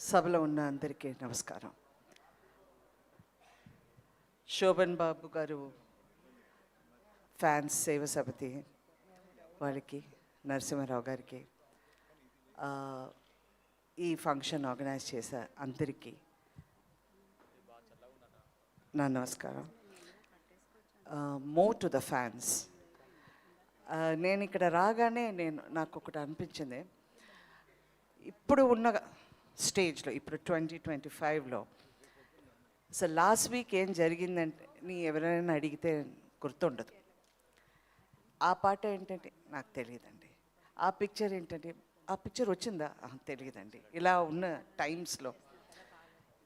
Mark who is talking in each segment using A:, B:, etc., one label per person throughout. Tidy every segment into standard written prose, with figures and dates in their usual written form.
A: సభలో ఉన్న అందరికీ నమస్కారం. శోభన్ బాబు గారు ఫ్యాన్స్ సేవ సమితి వాళ్ళకి, నరసింహారావు గారికి, ఈ ఫంక్షన్ ఆర్గనైజ్ చేసే అందరికీ నా నమస్కారం. More to the fans. నేను ఇక్కడ రాగానే నాకు ఒకటి అనిపించింది. ఇప్పుడు ఉన్న స్టేజ్లో, ఇప్పుడు 2025లో అసలు లాస్ట్ వీక్ ఏం జరిగిందంటే నీ ఎవరైనా అడిగితే గుర్తుండదు. ఆ పాట ఏంటంటే నాకు తెలియదండి. ఆ పిక్చర్ ఏంటంటే ఆ పిక్చర్ వచ్చిందా తెలియదండి. ఇలా ఉన్న టైమ్స్లో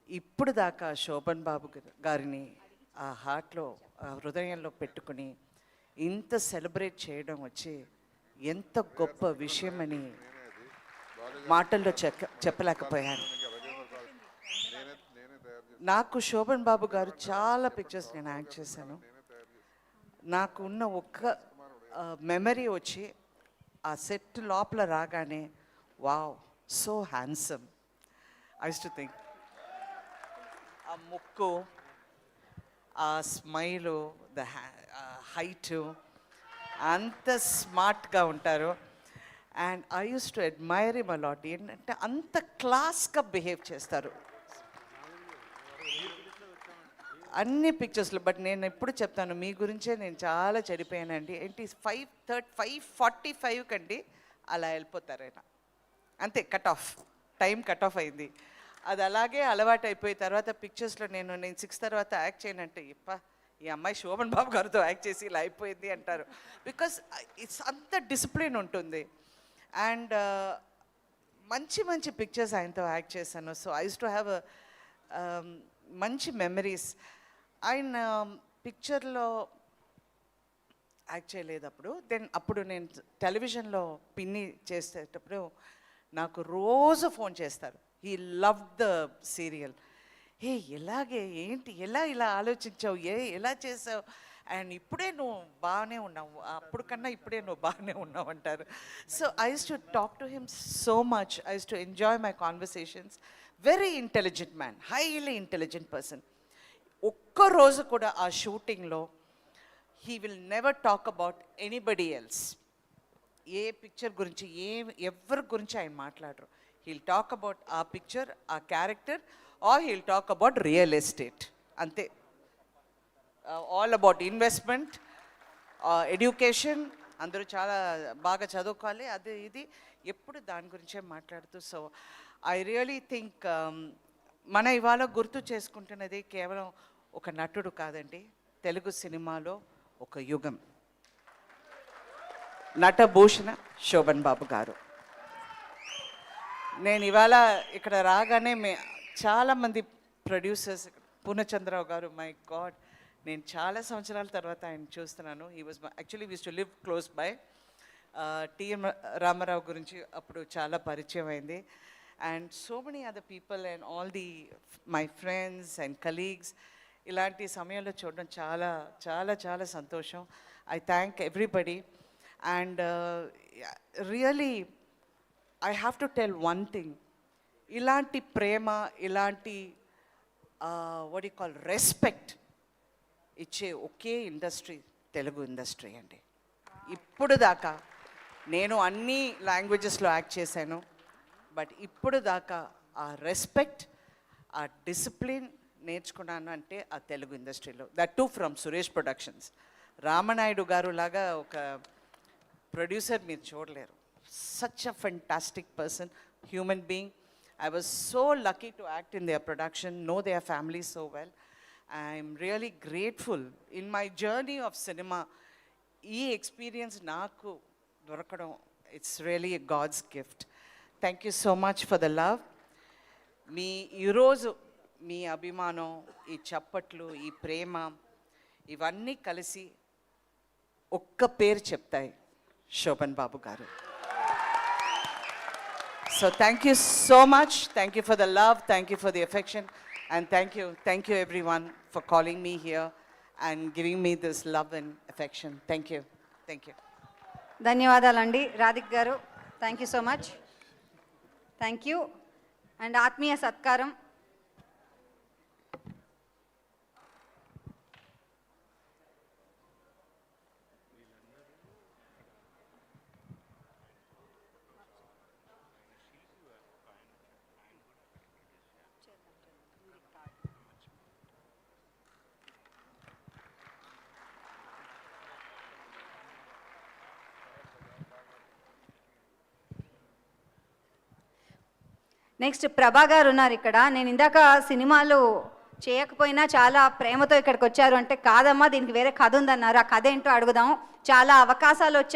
A: ఇప్పుడు దాకా శోభన్ బాబు గారిని ఆ హార్ట్లో, ఆ హృదయంలో పెట్టుకుని ఇంత సెలబ్రేట్ చేయడం వచ్చి ఎంత గొప్ప విషయమని మాటల్లో చెప్పలేకపోయాను. నాకు శోభన్ బాబు గారు చాలా పిక్చర్స్ నేను యాక్ట్ చేశాను. నాకు ఉన్న ఒక్క మెమరీ వచ్చి ఆ సెట్ లోపల రాగానే wow, so handsome. I used to think ఆ ముక్కు, ఆ స్మైలు, ద హైటు, అంత స్మార్ట్గా ఉంటారు. And I used to admire him a lot. ఏంటంటే అంత క్లాస్గా బిహేవ్ చేస్తారు అన్ని పిక్చర్స్లో. బట్ నేను ఎప్పుడు చెప్తాను, మీ గురించే నేను చాలా చెడిపోయానండి. ఏంటి 5:45 కండి అలా వెళ్ళిపోతారు ఆయన, అంతే. Cut off time, cut off అయింది. అది అలాగే అలవాటు అయిపోయిన తర్వాత పిక్చర్స్లో నేను 6 తర్వాత యాక్ట్ చేయనంటే, ఈ అమ్మాయి శోభన్ బాబు గారితో యాక్ట్ చేసి ఇలా అయిపోయింది అంటారు. బికాస్ ఇట్స్ అంత డిసిప్లిన్ ఉంటుంది. అండ్ మంచి మంచి పిక్చర్స్ ఆయనతో యాక్ట్ చేశాను. So I used to have మంచి మెమరీస్. ఆయన పిక్చర్లో యాక్ట్ చేయలేదు అప్పుడు. అప్పుడు నేను టెలివిజన్లో పిన్ని చేసేటప్పుడు నాకు రోజు ఫోన్ చేస్తారు. He love the serial. ఎలాగే ఏంటి, ఇలా ఆలోచించావు, ఎలా చేసావు, అండ్ ఇప్పుడే నువ్వు బాగానే ఉన్నావు, అప్పుడు కన్నా ఇప్పుడే నువ్వు బాగానే ఉన్నావు అంటారు. So I used to talk to him so much. I used to enjoy my conversations. Very intelligent man, highly intelligent person. ఒక్కరోజు కూడా ఆ షూటింగ్లో he will never talk about anybody else. ఏ పిక్చర్ గురించి, ఎవరి గురించి ఆయన మాట్లాడరు. హీల్ టాక్ అబౌట్ ఆ పిక్చర్, ఆ character, or he'll talk about real estate, అంతే. ఆల్ అబౌట్ ఇన్వెస్ట్మెంట్, ఎడ్యుకేషన్, అందరూ చాలా బాగా చదువుకోవాలి, అది ఇది, ఎప్పుడు దాని గురించే మాట్లాడుతూ. సో ఐ రియలీ థింక్ మన ఇవాళ గుర్తు చేసుకుంటున్నది కేవలం ఒక నటుడు కాదండి, తెలుగు సినిమాలో ఒక యుగం. నటభూషణ శోభన్ బాబు గారు. నేను ఇవాళ ఇక్కడ రాగానే చాలామంది ప్రొడ్యూసర్స్, పూర్ణచంద్రరావు గారు, మై గాడ్, నేను చాలా సంవత్సరాల తర్వాత ఆయన చూస్తున్నాను. He was actually used to live close by. T M Rama Rao గురించి అప్పుడు చాలా పరిచయం అయింది. And so many other people and all the my friends and colleagues. ఇలాంటి సమయంలో చూడడం చాలా చాలా చాలా సంతోషం. I thank everybody. And really I have to tell one thing. ఇలాంటి ప్రేమ, ఇలాంటి వాట్ యు కాల్ రెస్పెక్ట్ ఇచ్చే ఒకే ఇండస్ట్రీ తెలుగు ఇండస్ట్రీ అండి. ఇప్పుడు దాకా నేను అన్ని లాంగ్వేజెస్లో యాక్ట్ చేశాను, బట్ ఇప్పుడు దాకా ఆ రెస్పెక్ట్, ఆ డిసిప్లిన్ నేర్చుకున్నాను అంటే ఆ తెలుగు ఇండస్ట్రీలో. That two from Suresh productions. Rama Naidu గారు లాగా ఒక ప్రొడ్యూసర్ మీరు చూడలేరు. Such a fantastic person, human being. I was so lucky to act in their production, know their family so well. I'm really grateful. In my journey of cinema, ee experience naaku dorakadam, it's really a God's gift. Thank you so much for the love. మీ ఈరోజు మీ అభిమానం, ఈ చప్పట్లు, ఈ ప్రేమ, ఇవన్నీ కలిసి ఒక్క పేరు చెప్తాయి, శోభన్ బాబు గారు. So thank you so much. Thank you for the love. Thank you for the affection. And thank you everyone for calling me here and giving me this love and affection. Thank you. Thank you.
B: ధన్యవాదాలండి రాధిక్ గారు. Thank you so much. Thank you. And ఆత్మీయ సత్కారం. Next ప్రభా గారు ఉన్నారు ఇక్కడ. నేను ఇందాక సినిమాలు చేయకపోయినా చాలా ప్రేమతో ఇక్కడికి వచ్చారు అంటే, కాదమ్మా దీనికి వేరే కథ ఉందన్నారు. ఆ కథ ఏంటో అడుగుదాం. చాలా అవకాశాలు వచ్చాయి.